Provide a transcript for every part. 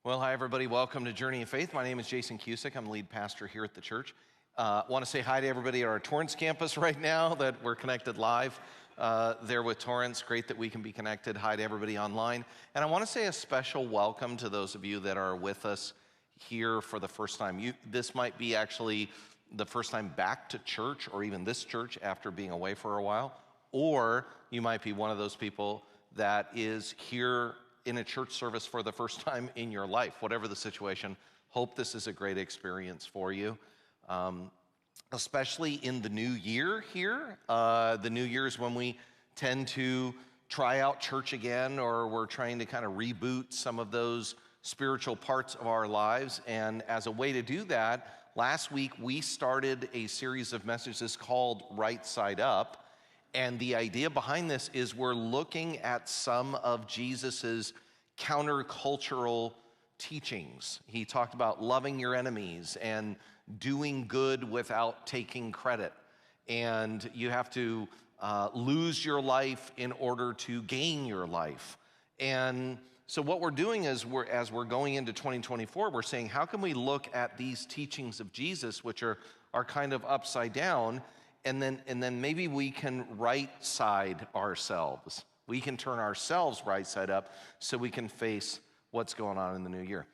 Well, hi, everybody. Welcome to Journey of Faith. My name is Jason Cusick. I'm the lead pastor here at the church. Want to say hi to everybody at our Torrance campus right now that we're connected live there with Torrance. Great that we can be connected. Hi to everybody online. And I want to say a special welcome to those of you that are with us here for the first time. This might be actually the first time back to church, or even this church after being away for a while. Or you might be one of those people that is here in a church service for the first time in your life. Whatever the situation, hope this is a great experience for you. Especially in the new year here. The new year is when we tend to try out church again, or we're trying to kind of reboot some of those spiritual parts of our lives. And as a way to do that, last week we started a series of messages called Right Side Up. And the idea behind this is we're looking at some of Jesus's countercultural teachings. He talked about loving your enemies and doing good without taking credit. And you have to lose your life in order to gain your life. And so what we're doing is, as we're going into 2024, we're saying, how can we look at these teachings of Jesus, which are kind of upside down, and then maybe we can right side ourselves. We can turn ourselves right side up so we can face what's going on in the new year.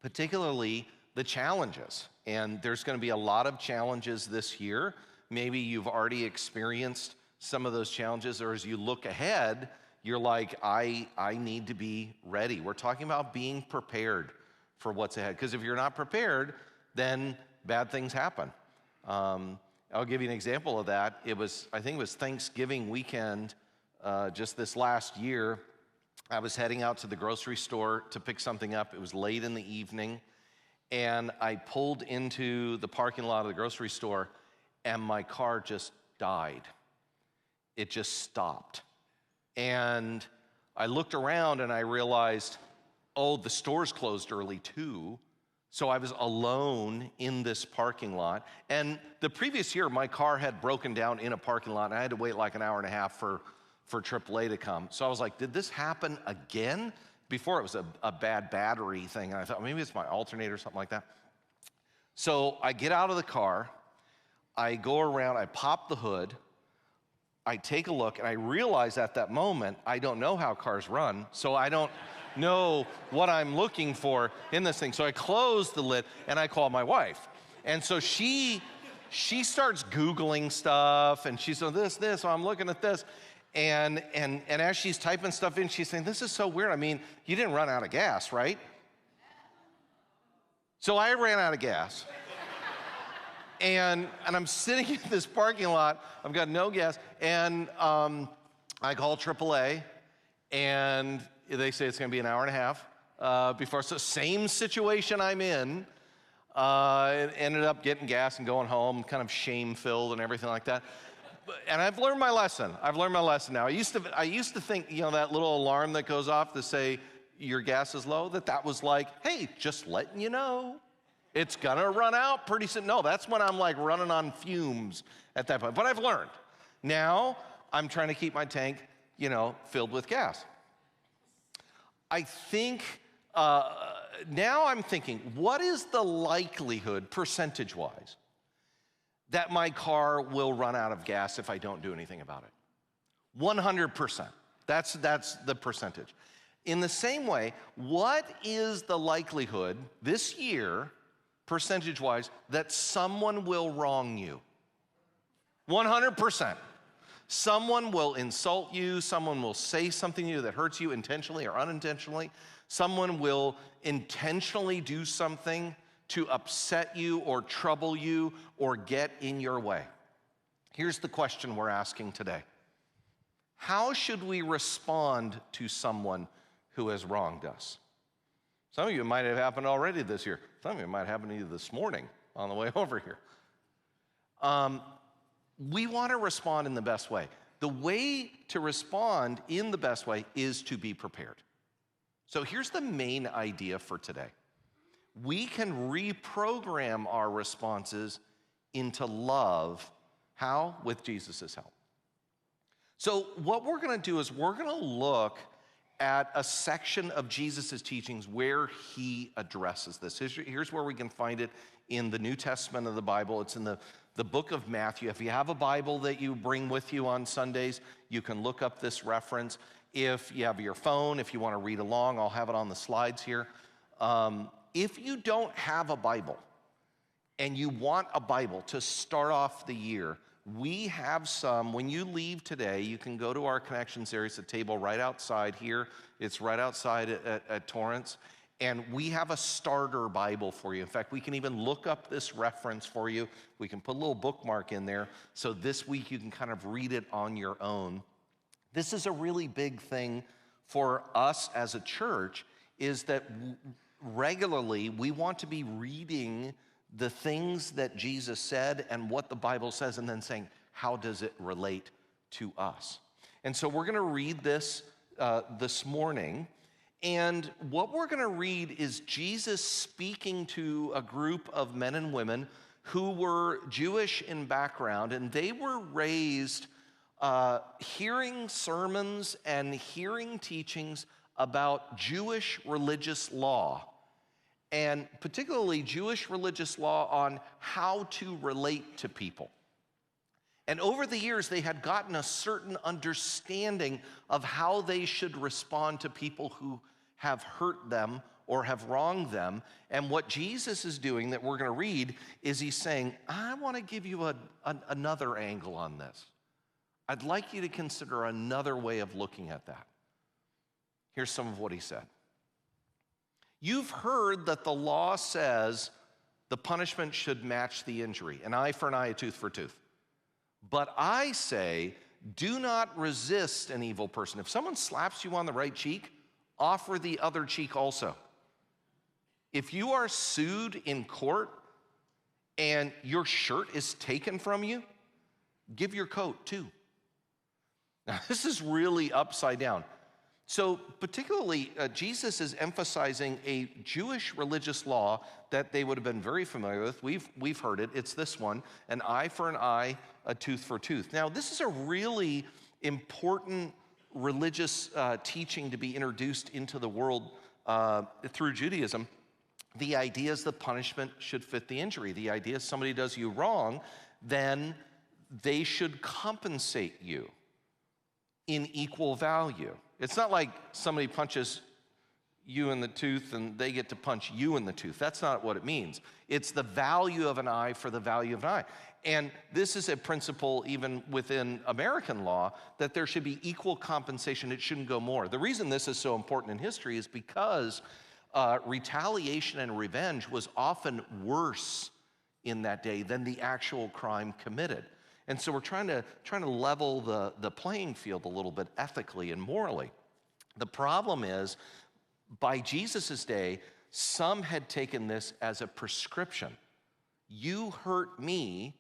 Particularly the challenges. And there's going to be a lot of challenges this year. Maybe you've already experienced some of those challenges, or as you look ahead, you're like, I need to be ready. We're talking about being prepared for what's ahead. Because if you're not prepared, then bad things happen. I'll give you an example of that. I think it was Thanksgiving weekend, just this last year. I was heading out to the grocery store to pick something up. It was late in the evening, and I pulled into the parking lot of the grocery store, and my car just died. It just stopped. And I looked around and I realized, oh, the store's closed early too. So I was alone in this parking lot. And the previous year, my car had broken down in a parking lot, and I had to wait like an hour and a half for AAA to come. So I was like, did this happen again? Before it was a bad battery thing, and I thought maybe it's my alternator or something like that. So I get out of the car, I go around, I pop the hood, I take a look, and I realize at that moment, I don't know how cars run, so I don't know what I'm looking for in this thing. So I close the lid and I call my wife. And so she starts Googling stuff, and she's saying this, so I'm looking at this. And as she's typing stuff in, she's saying, this is so weird. I mean, you didn't run out of gas, right? So I ran out of gas. And I'm sitting in this parking lot, I've got no gas, and I call AAA, and they say it's gonna be an hour and a half before, so same situation I'm in. Ended up getting gas and going home, kind of shame-filled and everything like that. And I've learned my lesson. Now. I used to think, that little alarm that goes off to say your gas is low, that was like, hey, just letting you know. It's gonna run out pretty soon. No, that's when I'm like running on fumes at that point. But I've learned. Now I'm trying to keep my tank, filled with gas. I think, now I'm thinking, what is the likelihood, percentage-wise, that my car will run out of gas if I don't do anything about it? 100%. That's the percentage. In the same way, what is the likelihood this year, percentage-wise, that someone will wrong you? 100%. Someone will insult you, someone will say something to you that hurts you intentionally or unintentionally. Someone will intentionally do something to upset you or trouble you or get in your way. Here's the question we're asking today. How should we respond to someone who has wronged us? Some of you, it might have happened already this year. Some of you, it might happen to you this morning on the way over here. We want to respond in the best way. The way to respond in the best way is to be prepared. So here's the main idea for today. We can reprogram our responses into love. How? With Jesus' help. So what we're going to do is we're going to look at a section of Jesus' teachings where he addresses this. Here's where we can find it in the New Testament of the Bible. It's in the book of Matthew. If you have a Bible that you bring with you on Sundays, you can look up this reference. If you have your phone, if you want to read along, I'll have it on the slides here. If you don't have a Bible and you want a Bible to start off the year, we have some. When you leave today, you can go to our connections area. It's a table right outside here. It's right outside at Torrance. And we have a starter Bible for you. In fact, we can even look up this reference for you. We can put a little bookmark in there. So this week you can kind of read it on your own. This is a really big thing for us as a church, is that regularly we want to be reading the things that Jesus said and what the Bible says, and then saying, how does it relate to us? And so we're going to read this this morning. And what we're going to read is Jesus speaking to a group of men and women who were Jewish in background, and they were raised hearing sermons and hearing teachings about Jewish religious law, and particularly Jewish religious law on how to relate to people. And over the years, they had gotten a certain understanding of how they should respond to people who have hurt them or have wronged them. And what Jesus is doing, that we're going to read, is he's saying, I want to give you another angle on this. I'd like you to consider another way of looking at that. Here's some of what he said. You've heard that the law says the punishment should match the injury, an eye for an eye, a tooth for a tooth. But I say, do not resist an evil person. If someone slaps you on the right cheek, offer the other cheek also. If you are sued in court and your shirt is taken from you, give your coat too. Now, this is really upside down. So particularly, Jesus is emphasizing a Jewish religious law that they would have been very familiar with. We've heard it. It's this one, an eye for an eye, a tooth for a tooth. Now, this is a really important religious teaching to be introduced into the world through Judaism. The idea is the punishment should fit the injury. The idea is somebody does you wrong, then they should compensate you in equal value. It's not like somebody punches you in the tooth and they get to punch you in the tooth. That's not what it means. It's the value of an eye for the value of an eye. And this is a principle even within American law, that there should be equal compensation. It shouldn't go more. The reason this is so important in history is because retaliation and revenge was often worse in that day than the actual crime committed. And so we're trying to level the playing field a little bit ethically and morally. The problem is, by Jesus' day, some had taken this as a prescription. You hurt me,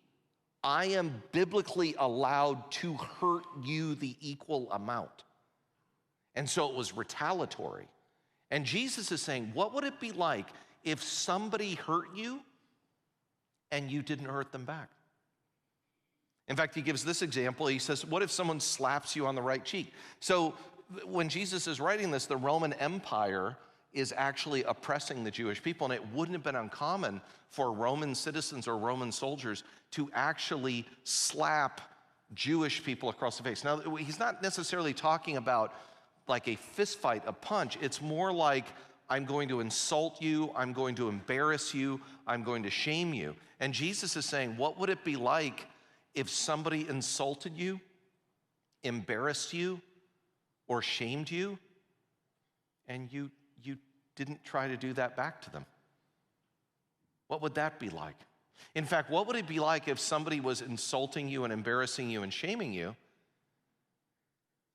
I am biblically allowed to hurt you the equal amount. And so it was retaliatory. And Jesus is saying, what would it be like if somebody hurt you and you didn't hurt them back? In fact, he gives this example. He says, what if someone slaps you on the right cheek? So when Jesus is writing this, the Roman Empire is actually oppressing the Jewish people, and it wouldn't have been uncommon for Roman citizens or Roman soldiers to actually slap Jewish people across the face. Now, he's not necessarily talking about like a fist fight, a punch. It's more like, I'm going to insult you, I'm going to embarrass you, I'm going to shame you. And Jesus is saying, what would it be like if somebody insulted you, embarrassed you, or shamed you, and you didn't try to do that back to them? What would that be like? In fact, what would it be like if somebody was insulting you and embarrassing you and shaming you,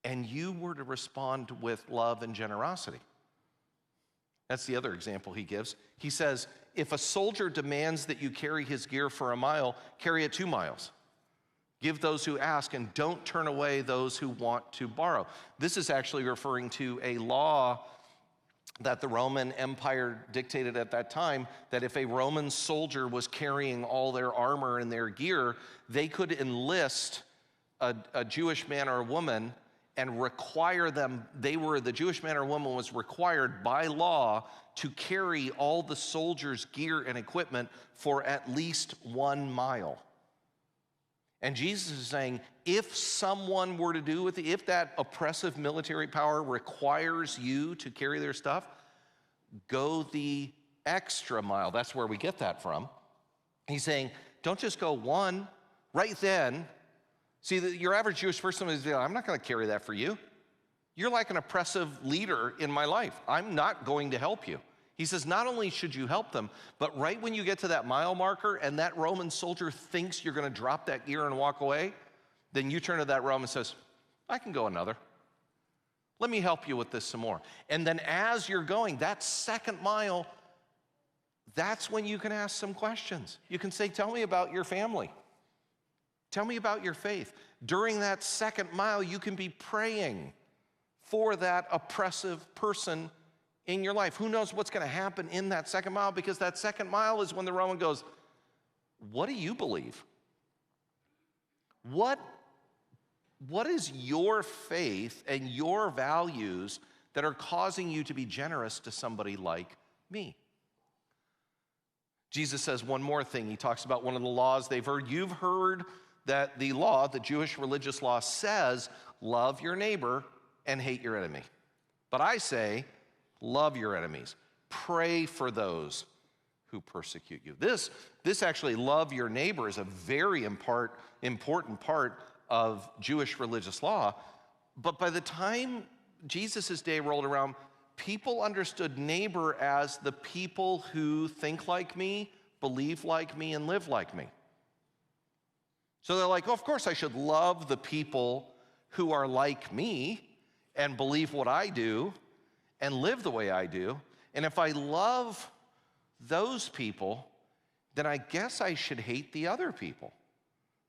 and you were to respond with love and generosity? That's the other example he gives. He says, if a soldier demands that you carry his gear for a mile, carry it 2 miles. Give those who ask, and don't turn away those who want to borrow. This is actually referring to a law that the Roman Empire dictated at that time, that if a Roman soldier was carrying all their armor and their gear, they could enlist a Jewish man or a woman and require them. The Jewish man or woman was required by law to carry all the soldiers' gear and equipment for at least 1 mile. And Jesus is saying, if someone were to do with it, if that oppressive military power requires you to carry their stuff, go the extra mile. That's where we get that from. He's saying, don't just go 1. Right then, see, your average Jewish person is, I'm not going to carry that for you. You're like an oppressive leader in my life. I'm not going to help you. He says, not only should you help them, but right when you get to that mile marker and that Roman soldier thinks you're going to drop that gear and walk away, then you turn to that Roman and says, I can go another. Let me help you with this some more. And then as you're going, that second mile, that's when you can ask some questions. You can say, tell me about your family. Tell me about your faith. During that second mile, you can be praying for that oppressive person in your life. Who knows what's going to happen in that second mile, because that second mile is when the Roman goes, what do you believe? What is your faith and your values that are causing you to be generous to somebody like me? Jesus says one more thing. He talks about one of the laws they've heard. You've heard that the law, the Jewish religious law, says, love your neighbor and hate your enemy. But I say, love your enemies. Pray for those who persecute you. This actually, love your neighbor, is a very important part of Jewish religious law. But by the time Jesus' day rolled around, people understood neighbor as the people who think like me, believe like me, and live like me. So they're like, oh, of course I should love the people who are like me and believe what I do and live the way I do. And if I love those people, then I guess I should hate the other people.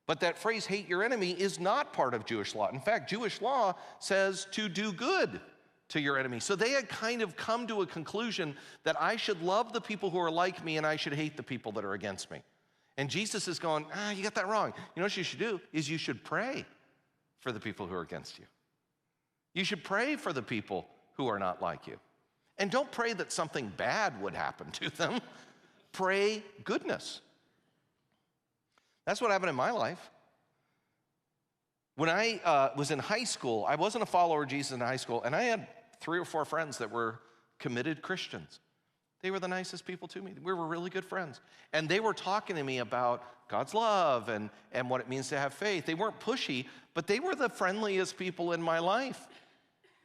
But that phrase, hate your enemy, is not part of Jewish law. In fact, Jewish law says to do good to your enemy. So they had kind of come to a conclusion that I should love the people who are like me and I should hate the people that are against me. And Jesus is going, you got that wrong. You know what you should do is you should pray for the people who are against you. You should pray for the people who are not like you. And don't pray that something bad would happen to them. Pray goodness. That's what happened in my life. When I was in high school, I wasn't a follower of Jesus in high school, and I had 3 or 4 friends that were committed Christians. They were the nicest people to me. We were really good friends. And they were talking to me about God's love and what it means to have faith. They weren't pushy, but they were the friendliest people in my life.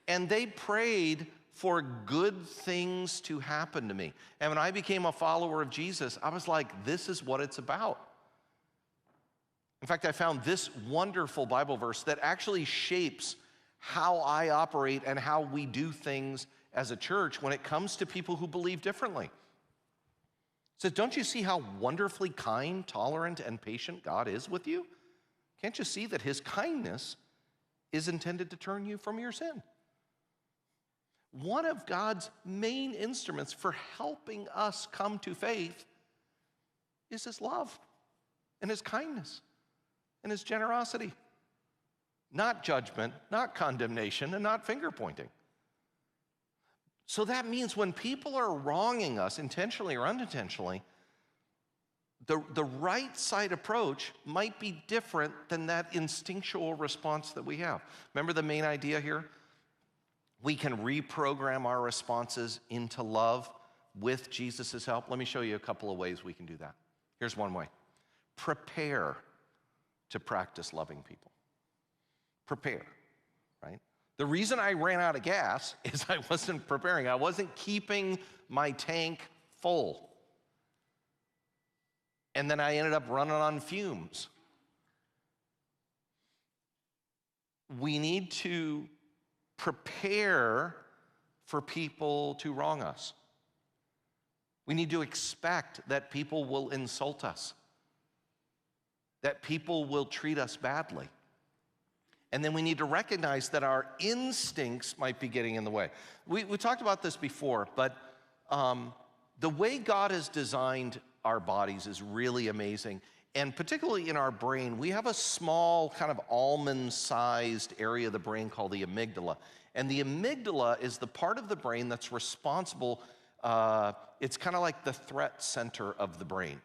And they prayed for good things to happen to me. And when I became a follower of Jesus, I was like, this is what it's about. In fact, I found this wonderful Bible verse that actually shapes how I operate and how we do things as a church when it comes to people who believe differently. It says, don't you see how wonderfully kind, tolerant, and patient God is with you? Can't you see that his kindness is intended to turn you from your sin? One of God's main instruments for helping us come to faith is his love and his kindness and his generosity. Not judgment, not condemnation, and not finger pointing. So that means when people are wronging us, intentionally or unintentionally, the right side approach might be different than that instinctual response that we have. Remember the main idea here? We can reprogram our responses into love with Jesus' help. Let me show you a couple of ways we can do that. Here's one way. Prepare to practice loving people. Prepare, right? The reason I ran out of gas is I wasn't preparing. I wasn't keeping my tank full. And then I ended up running on fumes. We need to prepare for people to wrong us. We need to expect that people will insult us, that people will treat us badly. And then we need to recognize that our instincts might be getting in the way. We talked about this before, but the way God has designed our bodies is really amazing. And particularly in our brain, we have a small kind of almond-sized area of the brain called the amygdala. And the amygdala is the part of the brain that's responsible, it's kind of like the threat center of the brain.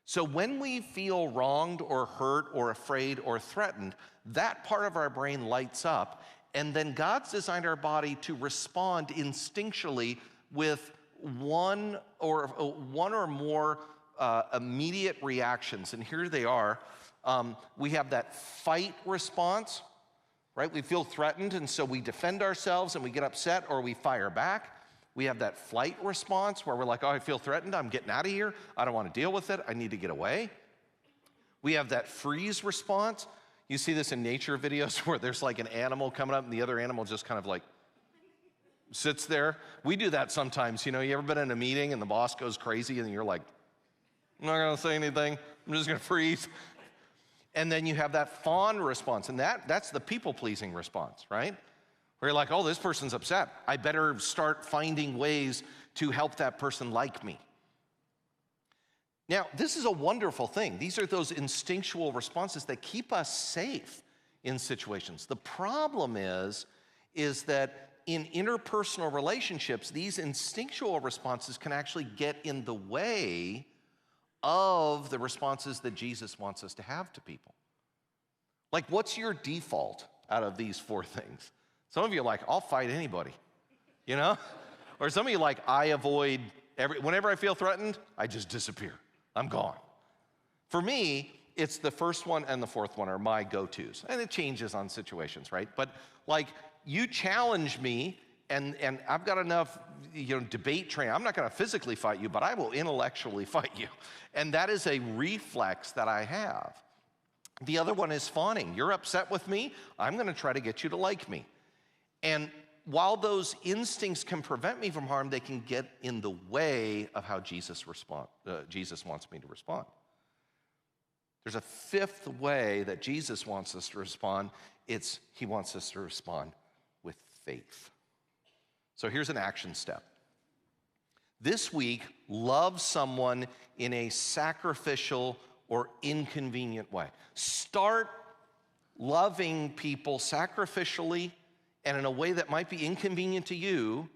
So when we feel wronged or hurt or afraid or threatened, that part of our brain lights up, and then God's designed our body to respond instinctually with one or more immediate reactions. And here they are. We have that fight response, right? We feel threatened, and so we defend ourselves and we get upset or we fire back. We have that flight response where we're like, oh, I feel threatened, I'm getting out of here. I don't want to deal with it, I need to get away. We have that freeze response. You see this in nature videos where there's like an animal coming up and the other animal just kind of like sits there. We do that sometimes. You ever been in a meeting and the boss goes crazy and you're like, I'm not gonna say anything, I'm just gonna freeze. And then you have that fawn response, and that's the people-pleasing response, right? Where you're like, oh, this person's upset. I better start finding ways to help that person like me. Now, this is a wonderful thing. These are those instinctual responses that keep us safe in situations. The problem is that in interpersonal relationships, these instinctual responses can actually get in the way of the responses that Jesus wants us to have to people. Like, what's your default out of these four things? Some of you are like, I'll fight anybody, Or some of you are like, I avoid, whenever I feel threatened, I just disappear. I'm gone. For me, it's the first one and the fourth one are my go-tos. And it changes on situations, right? But like, you challenge me, and I've got enough debate training. I'm not gonna physically fight you, but I will intellectually fight you. And that is a reflex that I have. The other one is fawning. You're upset with me, I'm gonna try to get you to like me. And while those instincts can prevent me from harm, they can get in the way of how Jesus wants me to respond. There's a fifth way that Jesus wants us to respond. He wants us to respond with faith. So here's an action step. This week, love someone in a sacrificial or inconvenient way. Start loving people sacrificially and in a way that might be inconvenient to you,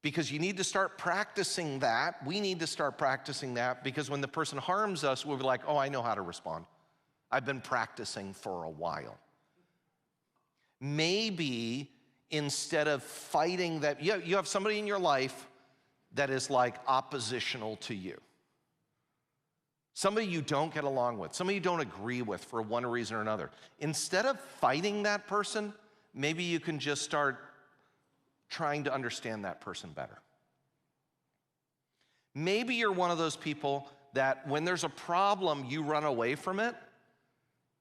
because you need to start practicing that. We need to start practicing that, because when the person harms us, we'll be like, oh, I know how to respond. I've been practicing for a while. Maybe instead of fighting that, you have somebody in your life that is like oppositional to you. Somebody you don't get along with, somebody you don't agree with for one reason or another. Instead of fighting that person, maybe you can just start trying to understand that person better. Maybe you're one of those people that when there's a problem, you run away from it,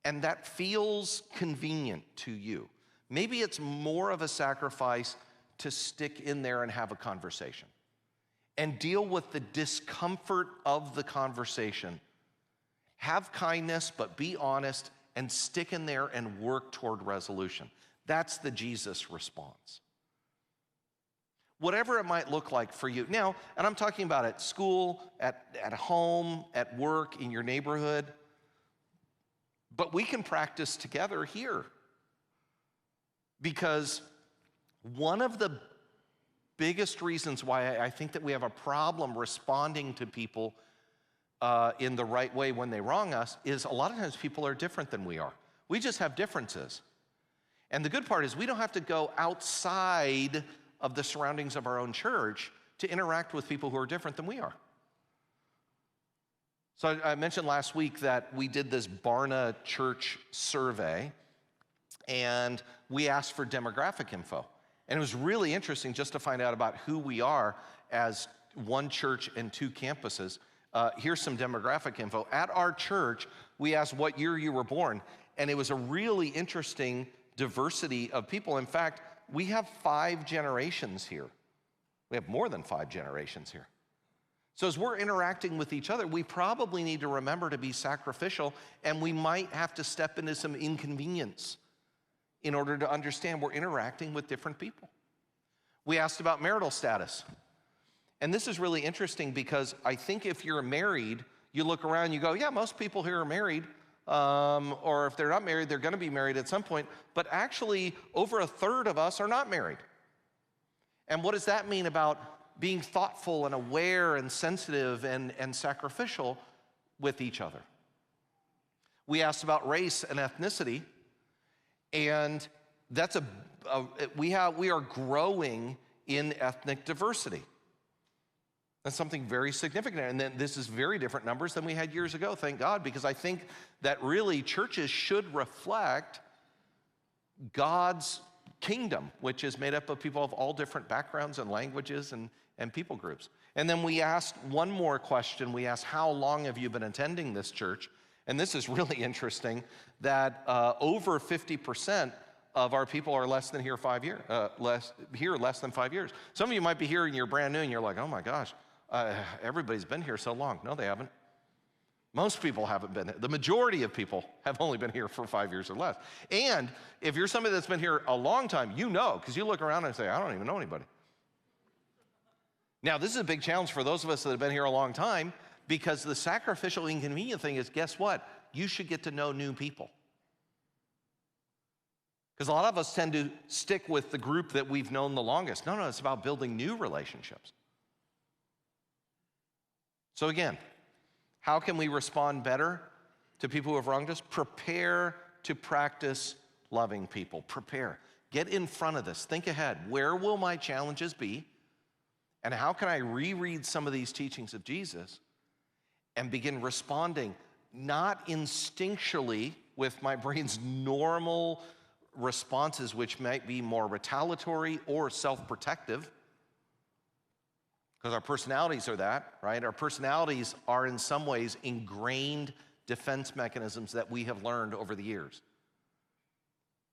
and that feels convenient to you. Maybe it's more of a sacrifice to stick in there and have a conversation and deal with the discomfort of the conversation. Have kindness, but be honest, and stick in there and work toward resolution. That's the Jesus response. Whatever it might look like for you. Now, and I'm talking about at school, at home, at work, in your neighborhood, but we can practice together here. Because one of the biggest reasons why I think that we have a problem responding to people in the right way when they wrong us is a lot of times people are different than we are. We just have differences. And the good part is we don't have to go outside of the surroundings of our own church to interact with people who are different than we are. So I mentioned last week that we did this Barna church survey, and we asked for demographic info. And it was really interesting just to find out about who we are as one church and two campuses. Here's some demographic info. At our church, we asked what year you were born, and it was a really interesting diversity of people. In fact, we have 5 generations here. We have more than 5 generations here. So as we're interacting with each other, we probably need to remember to be sacrificial, and we might have to step into some inconvenience in order to understand we're interacting with different people. We asked about marital status. And this is really interesting because I think if you're married, You look around, you go, yeah, most people here are married, or if they're not married, they're going to be married at some point. But actually, over a third of us are not married. And what does that mean about being thoughtful and aware and sensitive and sacrificial with each other? We asked about race and ethnicity, and that's we are growing in ethnic diversity. That's something very significant, and then this is very different numbers than we had years ago, thank God, because I think that really churches should reflect God's kingdom, which is made up of people of all different backgrounds and languages and people groups. And then we asked one more question. We asked, how long have you been attending this church? And this is really interesting, that over 50% of our people are less than 5 years. Less than 5 years. Some of you might be here and you're brand new and you're like, oh my gosh, everybody's been here so long. No, they haven't. Most people haven't been. The majority of people have only been here for 5 years or less. And if you're somebody that's been here a long time, you know, because you look around and say, I don't even know anybody. Now, this is a big challenge for those of us that have been here a long time, because the sacrificial inconvenient thing is, guess what? You should get to know new people. Because a lot of us tend to stick with the group that we've known the longest. No, it's about building new relationships. So again, how can we respond better to people who have wronged us? Prepare to practice loving people. Prepare. Get in front of this. Think ahead. Where will my challenges be? And how can I reread some of these teachings of Jesus and begin responding, not instinctually with my brain's normal responses, which might be more retaliatory or self-protective, because our personalities are that, right? Our personalities are in some ways ingrained defense mechanisms that we have learned over the years.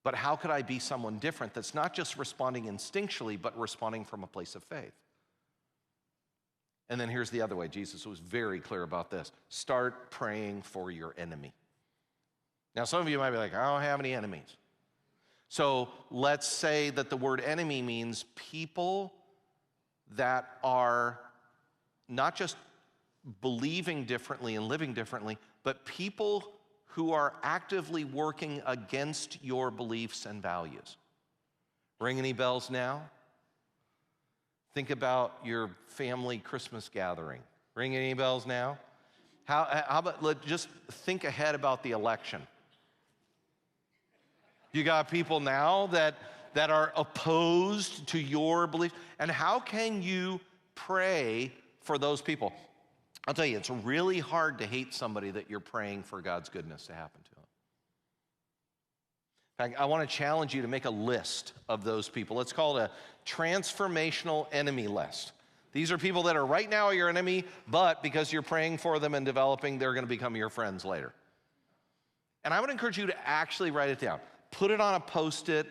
But how could I be someone different that's not just responding instinctually, but responding from a place of faith? And then here's the other way. Jesus was very clear about this. Start praying for your enemy. Now, some of you might be like, I don't have any enemies. So let's say that the word enemy means people that are not just believing differently and living differently, but people who are actively working against your beliefs and values. Ring any bells now? Think about your family Christmas gathering. Ring any bells now? How about just think ahead about the election. You got people now that are opposed to your beliefs. And how can you pray for those people? I'll tell you, it's really hard to hate somebody that you're praying for God's goodness to happen to them. In fact, I want to challenge you to make a list of those people. Let's call it a transformational enemy list. These are people that are right now your enemy, but because you're praying for them and developing, they're going to become your friends later. And I would encourage you to actually write it down. Put it on a Post-it,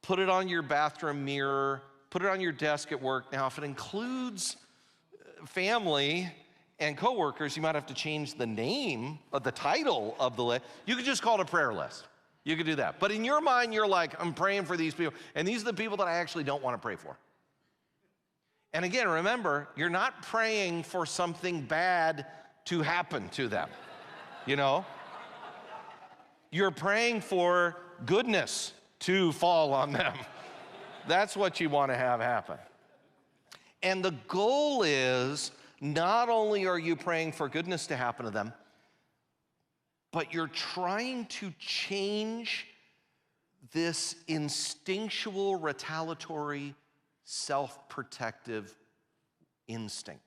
put it on your bathroom mirror, put it on your desk at work. Now, if it includes family and coworkers, you might have to change the name of the title of the list. You could just call it a prayer list. You could do that. But in your mind, you're like, I'm praying for these people, and these are the people that I actually don't want to pray for. And again, remember, you're not praying for something bad to happen to them, you know? You're praying for goodness to fall on them. That's what you want to have happen. And the goal is, not only are you praying for goodness to happen to them, but you're trying to change this instinctual, retaliatory, self-protective instinct.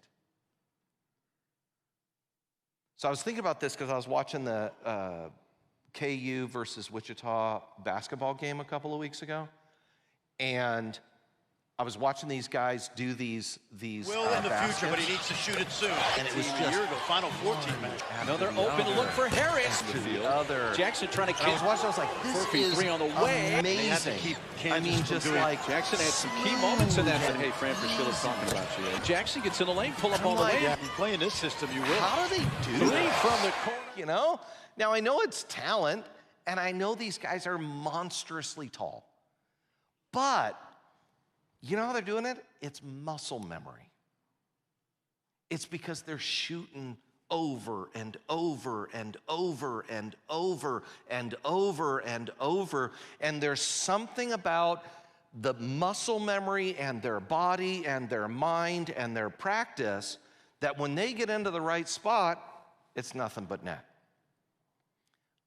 So I was thinking about this because I was watching the KU versus Wichita basketball game a couple of weeks ago, and I was watching these guys do these will in the baskets. future, but he needs to shoot it soon. And it was just a year ago, Final 14 match. Another open look for Harris. Jackson trying to I was catch watching, I was like, this is three on the way. amazing. I mean, just like Jackson had some key moments in that. Hey, Fran Priscilla's talking about you. Jackson gets in the lane, pull up on the like, lane. Yeah, you play in this system, you will. how do they do Three that? from the corner. You know? Now, I know it's talent, and I know these guys are monstrously tall. But you know how they're doing it? It's muscle memory. It's because they're shooting over and over and over and over and over and over. And there's something about the muscle memory and their body and their mind and their practice that when they get into the right spot, it's nothing but net.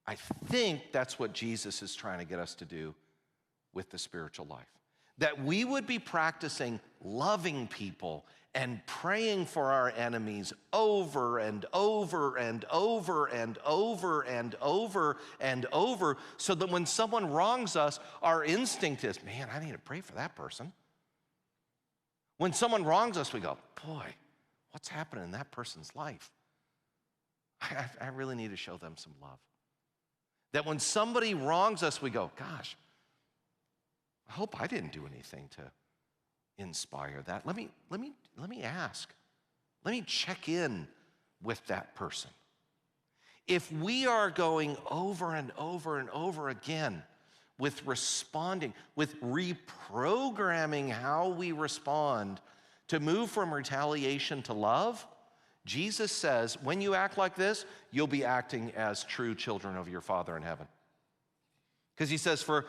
I think that's what Jesus is trying to get us to do with the spiritual life. That we would be practicing loving people and praying for our enemies over and over and over and over and over and over, so that when someone wrongs us, our instinct is, man, I need to pray for that person. When someone wrongs us, we go, boy, what's happening in that person's life? I really need to show them some love. That when somebody wrongs us, we go, gosh, I hope I didn't do anything to inspire that. Let me ask. Let me check in with that person. If we are going over and over and over again with responding, with reprogramming how we respond to move from retaliation to love, Jesus says, when you act like this, you'll be acting as true children of your Father in heaven. Because he says, for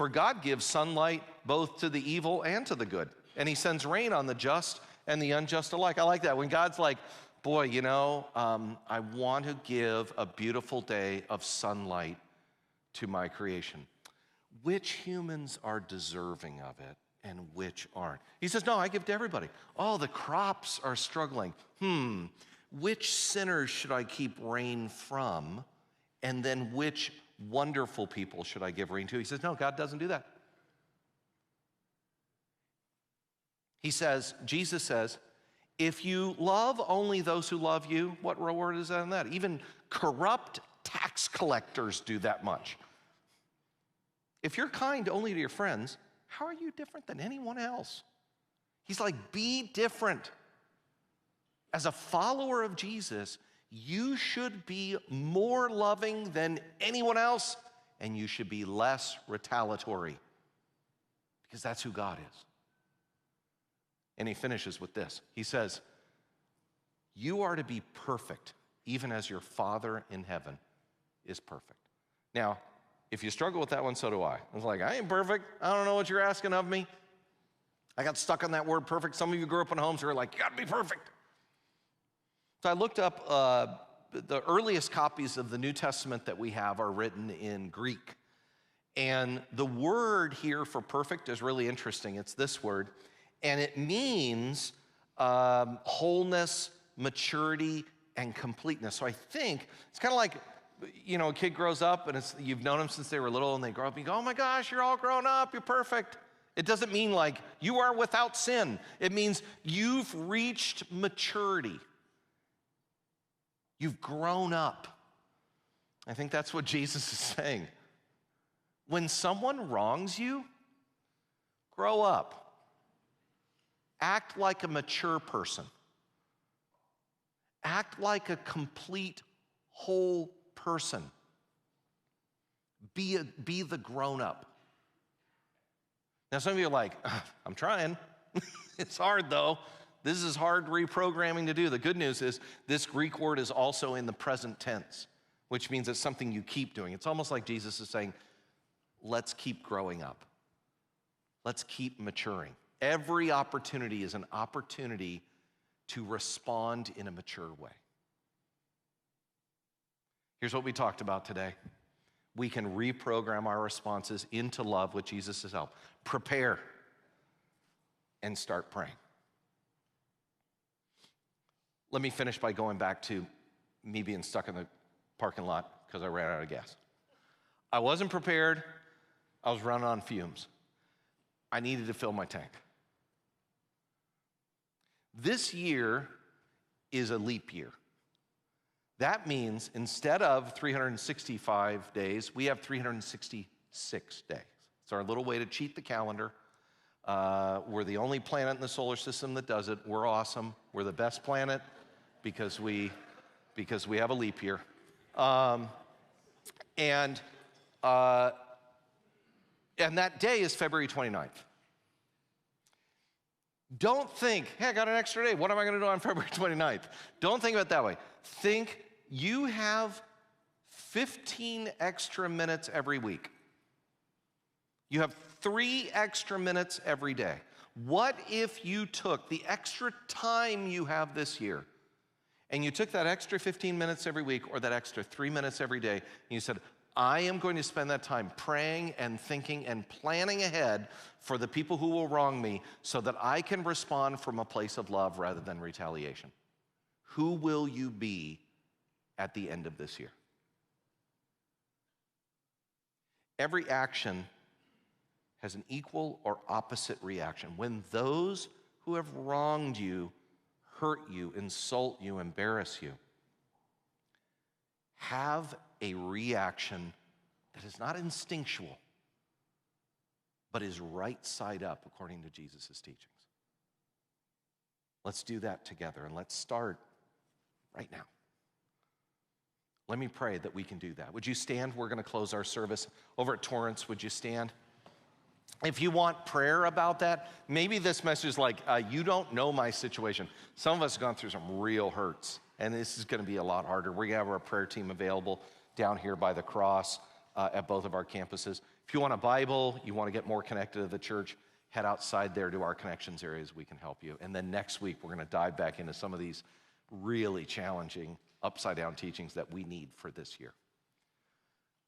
God gives sunlight both to the evil and to the good, and he sends rain on the just and the unjust alike. I like that. When God's like, boy, I want to give a beautiful day of sunlight to my creation. Which humans are deserving of it and which aren't? He says, no, I give to everybody. Oh, the crops are struggling. Which sinners should I keep rain from? And then which wonderful people should I give rain to? He says, no, God doesn't do that. He says, Jesus says, if you love only those who love you, what reward is that in that? Even corrupt tax collectors do that much. If you're kind only to your friends, how are you different than anyone else? He's like, be different. As a follower of Jesus, you should be more loving than anyone else, and you should be less retaliatory, because that's who God is. And he finishes with this. He says, you are to be perfect, even as your Father in heaven is perfect. Now, if you struggle with that one, so do I. I was like, I ain't perfect. I don't know what you're asking of me. I got stuck on that word perfect. Some of you grew up in homes who are like, you gotta be perfect. So I looked up the earliest copies of the New Testament that we have are written in Greek. And the word here for perfect is really interesting. It's this word. And it means wholeness, maturity, and completeness. So I think it's kind of like, a kid grows up and you've known them since they were little, and they grow up and you go, oh my gosh, you're all grown up, you're perfect. It doesn't mean like you are without sin. It means you've reached maturity. You've grown up. I think that's what Jesus is saying. When someone wrongs you, grow up. Act like a mature person. Act like a complete, whole person. Be the grown-up. Now, some of you are like, I'm trying. It's hard, though. This is hard reprogramming to do. The good news is this Greek word is also in the present tense, which means it's something you keep doing. It's almost like Jesus is saying, let's keep growing up. Let's keep maturing. Every opportunity is an opportunity to respond in a mature way. Here's what we talked about today. We can reprogram our responses into love with Jesus' help. Prepare and start praying. Let me finish by going back to me being stuck in the parking lot because I ran out of gas. I wasn't prepared. I was running on fumes. I needed to fill my tank. This year is a leap year. That means instead of 365 days, we have 366 days. It's our little way to cheat the calendar. We're the only planet in the solar system that does it. We're awesome. We're the best planet because we have a leap year. And that day is February 29th. Don't think, hey, I got an extra day. What am I going to do on February 29th? Don't think of it that way. Think you have 15 extra minutes every week. You have 3 extra minutes every day. What if you took the extra time you have this year and you took that extra 15 minutes every week or that extra 3 minutes every day and you said, I am going to spend that time praying and thinking and planning ahead for the people who will wrong me so that I can respond from a place of love rather than retaliation. Who will you be at the end of this year? Every action has an equal or opposite reaction. When those who have wronged you, hurt you, insult you, embarrass you, have a reaction that is not instinctual, but is right side up according to Jesus' teachings. Let's do that together, and let's start right now. Let me pray that we can do that. Would you stand? We're going to close our service. Over at Torrance, would you stand? If you want prayer about that, maybe this message is like, you don't know my situation. Some of us have gone through some real hurts, and this is going to be a lot harder. We're going to have our prayer team available down here by the cross at both of our campuses. If you want a Bible, you want to get more connected to the church, head outside there to our connections areas. We can help you. And then next week, we're going to dive back into some of these really challenging upside-down teachings that we need for this year.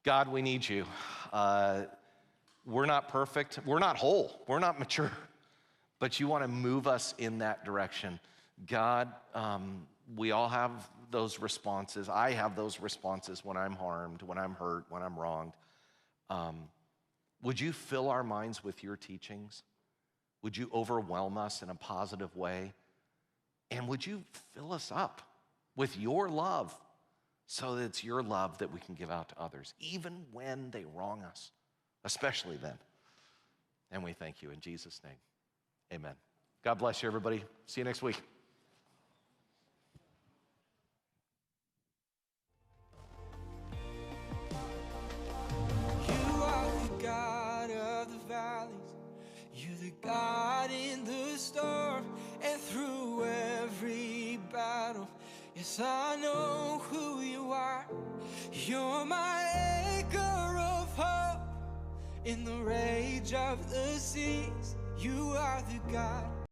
God, we need you. We're not perfect. We're not whole. We're not mature. But you want to move us in that direction. God, we all have those responses. I have those responses when I'm harmed, when I'm hurt, when I'm wronged. Would you fill our minds with your teachings? Would you overwhelm us in a positive way? And would you fill us up with your love so that it's your love that we can give out to others, even when they wrong us, especially then. And we thank you in Jesus' name. Amen. God bless you, everybody. See you next week. You are the God of the valleys. You're the God in the storm and through every battle. Yes, I know who you are. You're my anchor of hope in the rage of the seas. You are the God